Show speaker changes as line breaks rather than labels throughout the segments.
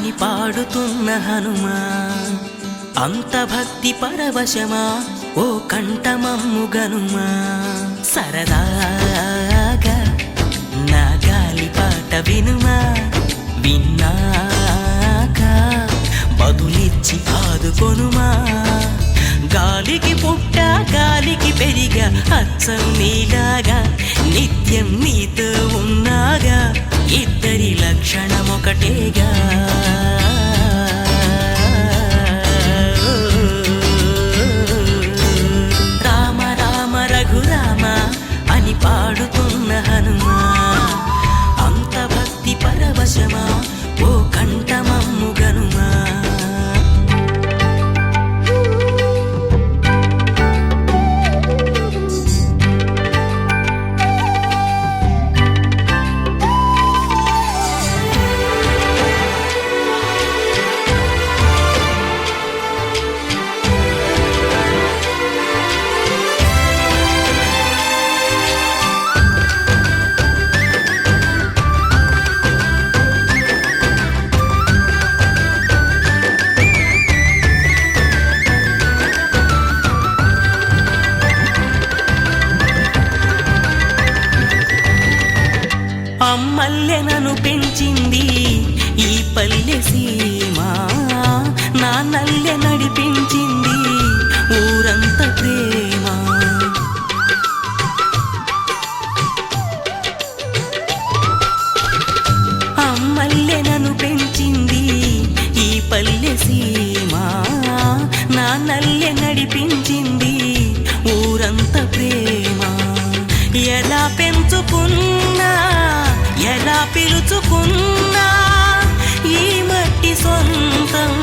అని పాడుతున్న హనుమా, అంత భక్తి పరవశమా ఓ కంఠమమ్ము గనుమా. సరదాగా నా గాలి పాట వినుమా, విన్నాక బదులిచ్చి ఆదుకొనుమా. గాలికి పుట్ట గాలికి పెరిగా అచ్చం నీలాగా, నిత్యం నీతో ఉన్నాగా, ఇద్దరి లక్షణమొకటేగా. రామ రామ రఘురామ అని పాడుతున్న హనుమా, అంత భక్తి పరవశమా ఓ కంఠమమ్ము గనుమా. అమ్మల్లె నన్ను పెంచింది ఈ పల్లె సీమ, నా నల్లె నడిపించింది ఊరంత ప్రేమ. అమ్మల్లె నన్ను పెంచింది ఈ పల్లె సీమ, నా నల్లె నడిపించింది ఊరంత ప్రేమ. ఎలా పెంచుకున్నా ఎలా పిలుచుకున్నా ఈ మట్టి సొంతం,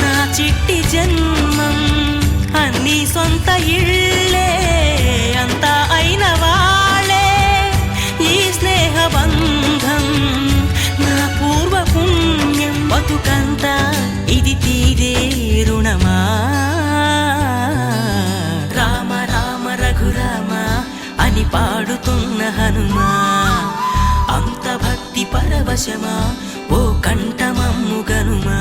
నా చిట్టి జన్మం. అన్నీ సొంత ఇళ్ళే అంతా అయిన వాళ్ళే, ఈ స్నేహ బంధం నా పూర్వ పుణ్యం. బతుకంతా ఇది తీరే రుణమా. రామ రామ రఘురామ అని పాడుతున్న హనుమా, అంత భక్తి పరవశమా ఓ కంఠమమ్ము గనుమా.